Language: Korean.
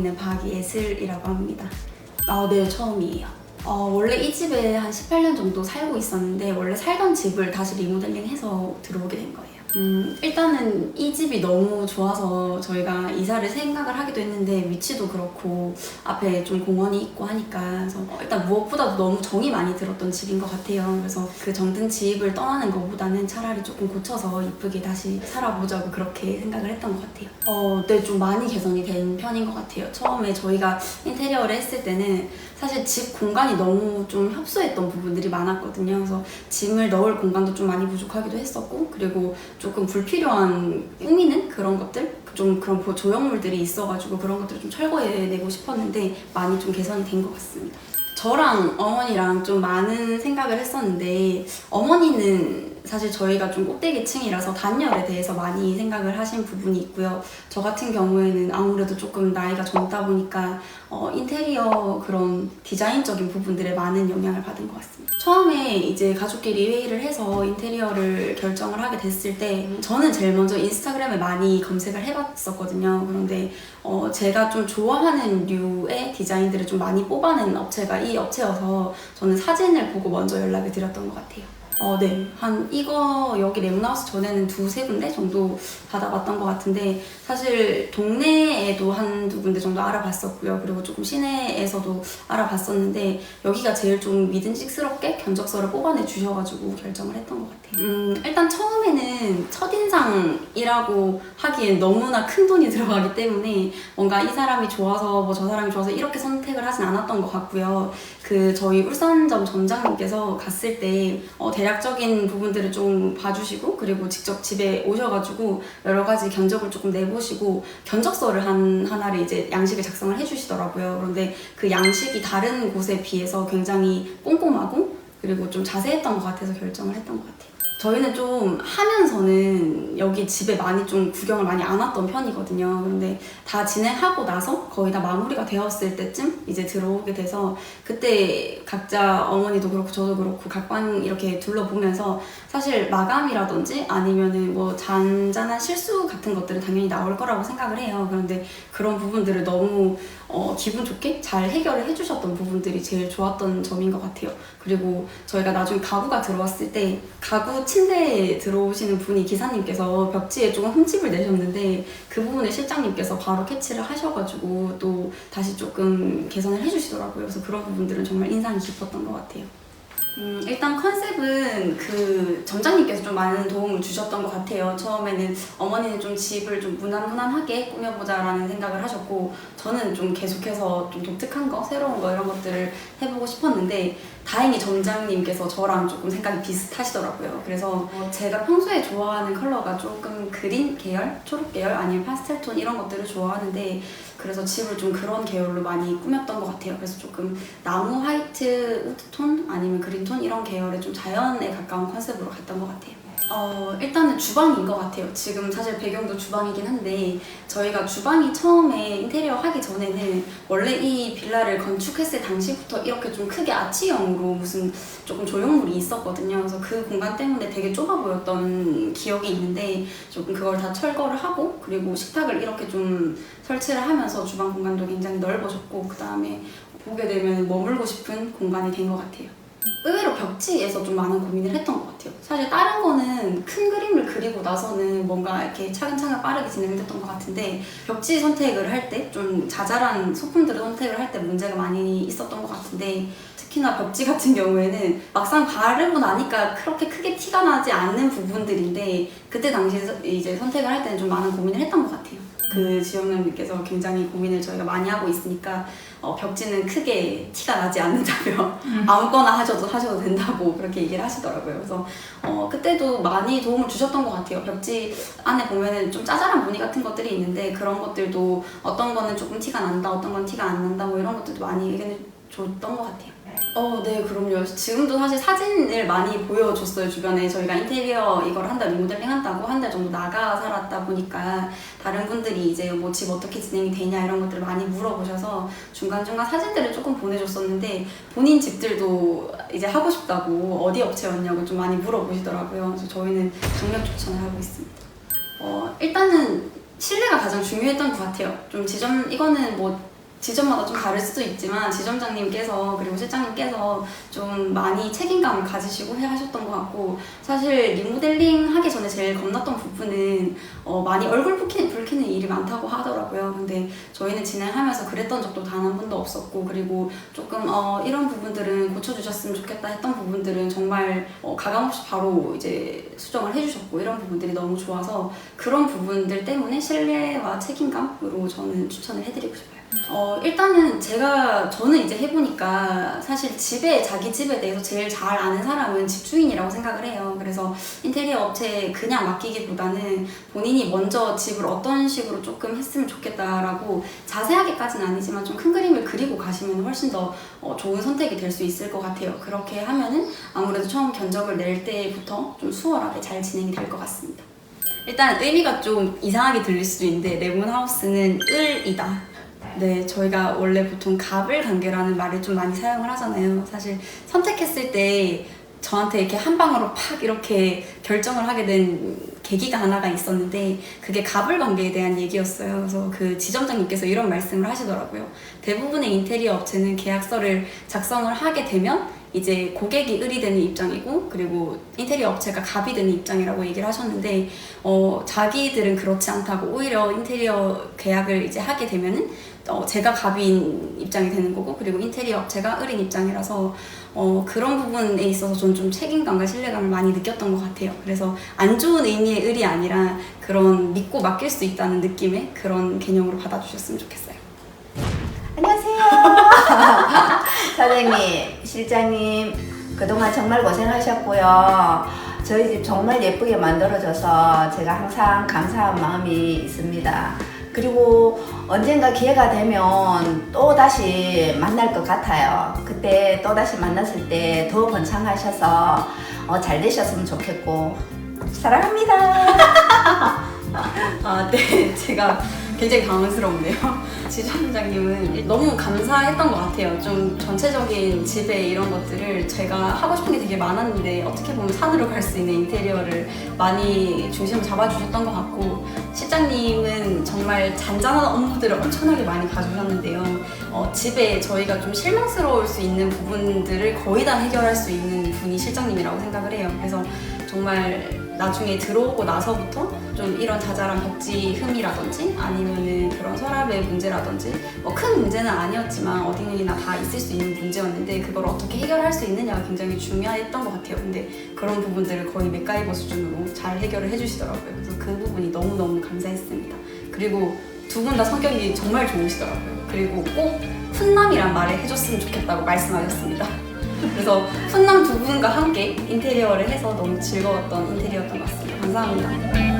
있는 박예슬이라고 합니다. 네, 처음이에요. 원래 이 집에 한 18년 정도 살고 있었는데 원래 살던 집을 다시 리모델링해서 들어오게 된 거예요. 일단은 이 집이 너무 좋아서 저희가 이사를 생각을 하기도 했는데 위치도 그렇고 앞에 좀 공원이 있고 하니까 그래서 일단 무엇보다도 너무 정이 많이 들었던 집인 것 같아요. 그래서 그 정든 집을 떠나는 것보다는 차라리 조금 고쳐서 이쁘게 다시 살아보자고 그렇게 생각을 했던 것 같아요. 네, 좀 많이 개선이 된 편인 것 같아요. 처음에 저희가 인테리어를 했을 때는 사실 집 공간이 너무 좀 협소했던 부분들이 많았거든요. 그래서 짐을 넣을 공간도 좀 많이 부족하기도 했었고, 그리고 조금 불필요한 꾸미는 그런 것들, 좀 그런 조형물들이 있어가지고 그런 것들을 좀 철거해내고 싶었는데 많이 좀 개선이 된 것 같습니다. 저랑 어머니랑 좀 많은 생각을 했었는데, 어머니는 사실 저희가 좀 꼭대기층이라서 단열에 대해서 많이 생각을 하신 부분이 있고요. 저 같은 경우에는 아무래도 조금 나이가 젊다 보니까 인테리어 그런 디자인적인 부분들에 많은 영향을 받은 것 같습니다. 처음에 이제 가족끼리 회의를 해서 인테리어를 결정을 하게 됐을 때 저는 제일 먼저 인스타그램에 많이 검색을 해봤었거든요. 그런데 제가 좀 좋아하는 류의 디자인들을 좀 많이 뽑아낸 업체가 이 업체여서 저는 사진을 보고 먼저 연락을 드렸던 것 같아요. 네. 이거 여기 랩나우스 전에는 두세 군데 정도 받아봤던 것 같은데, 사실 동네에도 한두 군데 정도 알아봤었고요. 그리고 조금 시내에서도 알아봤었는데, 여기가 제일 좀 믿음직스럽게 견적서를 뽑아내 주셔가지고 결정을 했던 것 같아요. 일단 처음에는 첫인상이라고 하기엔 너무나 큰 돈이 들어가기 때문에 뭔가 이 사람이 좋아서 뭐 저 사람이 좋아서 이렇게 선택을 하진 않았던 것 같고요. 저희 울산점 점장님께서 갔을 때 대략적인 부분들을 좀 봐주시고, 그리고 직접 집에 오셔가지고 여러 가지 견적을 조금 내보시고 견적서를 하나를 이제 양식을 작성을 해주시더라고요. 그런데 그 양식이 다른 곳에 비해서 굉장히 꼼꼼하고 그리고 좀 자세했던 것 같아서 결정을 했던 것 같아요. 저희는 좀 하면서는 여기 집에 많이 좀 구경을 많이 안 왔던 편이거든요. 그런데 다 진행하고 나서 거의 다 마무리가 되었을 때쯤 이제 들어오게 돼서, 그때 각자 어머니도 그렇고 저도 그렇고 각방 이렇게 둘러보면서 사실 마감이라든지 아니면은 뭐 잔잔한 실수 같은 것들은 당연히 나올 거라고 생각을 해요. 그런데 그런 부분들을 너무 기분 좋게 잘 해결을 해주셨던 부분들이 제일 좋았던 점인 것 같아요. 그리고 저희가 나중에 가구가 들어왔을 때 가구 침대에 들어오시는 분이 기사님께서 벽지에 조금 흠집을 내셨는데 그 부분을 실장님께서 바로 캐치를 하셔가지고 또 다시 조금 개선을 해주시더라고요. 그래서 그런 부분들은 정말 인상이 깊었던 것 같아요. 일단 컨셉은 그 점장님께서 좀 많은 도움을 주셨던 것 같아요. 처음에는 어머니는 좀 집을 좀 무난무난하게 꾸며보자라는 생각을 하셨고, 저는 좀 계속해서 좀 독특한 거, 새로운 거 이런 것들을 해보고 싶었는데 다행히 점장님께서 저랑 조금 생각이 비슷하시더라고요. 그래서 제가 평소에 좋아하는 컬러가 조금 그린 계열, 초록 계열 아니면 파스텔 톤 이런 것들을 좋아하는데, 그래서 집을 좀 그런 계열로 많이 꾸몄던 것 같아요. 그래서 조금 나무 화이트 우드톤 아니면 그린톤 이런 계열의 좀 자연에 가까운 컨셉으로 갔던 것 같아요. 일단은 주방인 것 같아요. 지금 사실 배경도 주방이긴 한데 저희가 주방이 처음에 인테리어 하기 전에는 원래 이 빌라를 건축했을 당시부터 이렇게 좀 크게 아치형으로 무슨 조금 조형물이 있었거든요. 그래서 그 공간 때문에 되게 좁아 보였던 기억이 있는데 조금 그걸 다 철거를 하고, 그리고 식탁을 이렇게 좀 설치를 하면서 주방 공간도 굉장히 넓어졌고, 그 다음에 보게 되면 머물고 싶은 공간이 된 것 같아요. 의외로 벽지에서 좀 많은 고민을 했던 것 같아요. 사실 다른 거는 큰 그림을 그리고 나서는 뭔가 이렇게 차근차근 빠르게 진행됐던 것 같은데, 벽지 선택을 할 때 좀 자잘한 소품들을 선택을 할 때 문제가 많이 있었던 것 같은데, 특히나 벽지 같은 경우에는 막상 바르고 나니까 그렇게 크게 티가 나지 않는 부분들인데, 그때 당시에 이제 선택을 할 때는 좀 많은 고민을 했던 것 같아요. 그 지역장님께서 굉장히 고민을 저희가 많이 하고 있으니까 벽지는 크게 티가 나지 않는다며 아무거나 하셔도 된다고 그렇게 얘기를 하시더라고요. 그래서 그때도 많이 도움을 주셨던 것 같아요. 벽지 안에 보면은 좀 짜잘한 무늬 같은 것들이 있는데 그런 것들도 어떤 거는 조금 티가 난다, 어떤 건 티가 안 난다, 뭐 이런 것들도 많이 의견을 줬던 것 같아요. 네, 그럼요. 지금도 사실 사진을 많이 보여줬어요, 주변에. 저희가 인테리어 이걸 한다, 리모델링 한다고 한 달 정도 나가 살았다 보니까 다른 분들이 이제 뭐 집 어떻게 진행이 되냐 이런 것들을 많이 물어보셔서 중간중간 사진들을 조금 보내줬었는데, 본인 집들도 이제 하고 싶다고 어디 업체였냐고 좀 많이 물어보시더라고요. 그래서 저희는 강력 추천을 하고 있습니다. 일단은 실내가 가장 중요했던 것 같아요. 좀 이거는 뭐 지점마다 좀 다를 수도 있지만 지점장님께서 그리고 실장님께서 좀 많이 책임감을 가지시고 하셨던 것 같고, 사실 리모델링 하기 전에 제일 겁났던 부분은 많이 얼굴 붉히는 일이 많다고 하더라고요. 근데 저희는 진행하면서 그랬던 적도 단 한 번도 없었고, 그리고 조금 이런 부분들은 고쳐주셨으면 좋겠다 했던 부분들은 정말 가감없이 바로 이제 수정을 해주셨고, 이런 부분들이 너무 좋아서 그런 부분들 때문에 신뢰와 책임감으로 저는 추천을 해드리고 싶어요. 일단은 저는 이제 해보니까 사실 자기 집에 대해서 제일 잘 아는 사람은 집주인이라고 생각을 해요. 그래서 인테리어 업체에 그냥 맡기기보다는 본인이 먼저 집을 어떤 식으로 조금 했으면 좋겠다라고 자세하게까지는 아니지만 좀 큰 그림을 그리고 가시면 훨씬 더 좋은 선택이 될 수 있을 것 같아요. 그렇게 하면은 아무래도 처음 견적을 낼 때부터 좀 수월하게 잘 진행이 될 것 같습니다. 일단 의미가 좀 이상하게 들릴 수도 있는데, 레몬하우스는 을이다. 네, 저희가 원래 보통 갑을 관계라는 말을 좀 많이 사용을 하잖아요. 사실 선택했을 때 저한테 이렇게 한 방으로 팍 이렇게 결정을 하게 된 계기가 하나가 있었는데, 그게 갑을 관계에 대한 얘기였어요. 그래서 그 지점장님께서 이런 말씀을 하시더라고요. 대부분의 인테리어 업체는 계약서를 작성을 하게 되면 이제 고객이 을이 되는 입장이고, 그리고 인테리어 업체가 갑이 되는 입장이라고 얘기를 하셨는데, 자기들은 그렇지 않다고, 오히려 인테리어 계약을 이제 하게 되면은 제가 갑인 입장이 되는 거고, 그리고 인테리어 업체가 을인 입장이라서 그런 부분에 있어서 저는 좀 책임감과 신뢰감을 많이 느꼈던 것 같아요. 그래서 안 좋은 의미의 을이 아니라 그런 믿고 맡길 수 있다는 느낌의 그런 개념으로 받아주셨으면 좋겠어요. 안녕하세요. 사장님, 실장님, 그동안 정말 고생하셨고요. 저희 집 정말 예쁘게 만들어줘서 제가 항상 감사한 마음이 있습니다. 그리고 언젠가 기회가 되면 또 다시 만날 것 같아요. 그때 또 다시 만났을 때 더 번창하셔서 잘 되셨으면 좋겠고, 사랑합니다. 네, 제가 굉장히 당황스럽네요. 지점장님은 너무 감사했던 것 같아요. 좀 전체적인 집에 이런 것들을 제가 하고 싶은 게 되게 많았는데, 어떻게 보면 산으로 갈 수 있는 인테리어를 많이 중심을 잡아주셨던 것 같고, 실장님은 정말 잔잔한 업무들을 엄청나게 많이 봐주셨는데요. 집에 저희가 좀 실망스러울 수 있는 부분들을 거의 다 해결할 수 있는 분이 실장님이라고 생각을 해요. 그래서 정말 나중에 들어오고 나서부터 좀 이런 자잘한 벽지 흠이라든지 아니면은 그런 서랍의 문제라든지 큰 문제는 아니었지만 어디나 다 있을 수 있는 문제였는데, 그걸 어떻게 해결할 수 있느냐가 굉장히 중요했던 것 같아요. 근데 그런 부분들을 거의 맥가이버 수준으로 잘 해결을 해주시더라고요. 그래서 그 부분이 너무너무 감사했습니다. 그리고 두 분 다 성격이 정말 좋으시더라고요. 그리고 꼭 훈남이란 말을 해줬으면 좋겠다고 말씀하셨습니다. 그래서 훈남 두 분과 함께 인테리어를 해서 너무 즐거웠던 인테리어였던 것 같습니다. 감사합니다.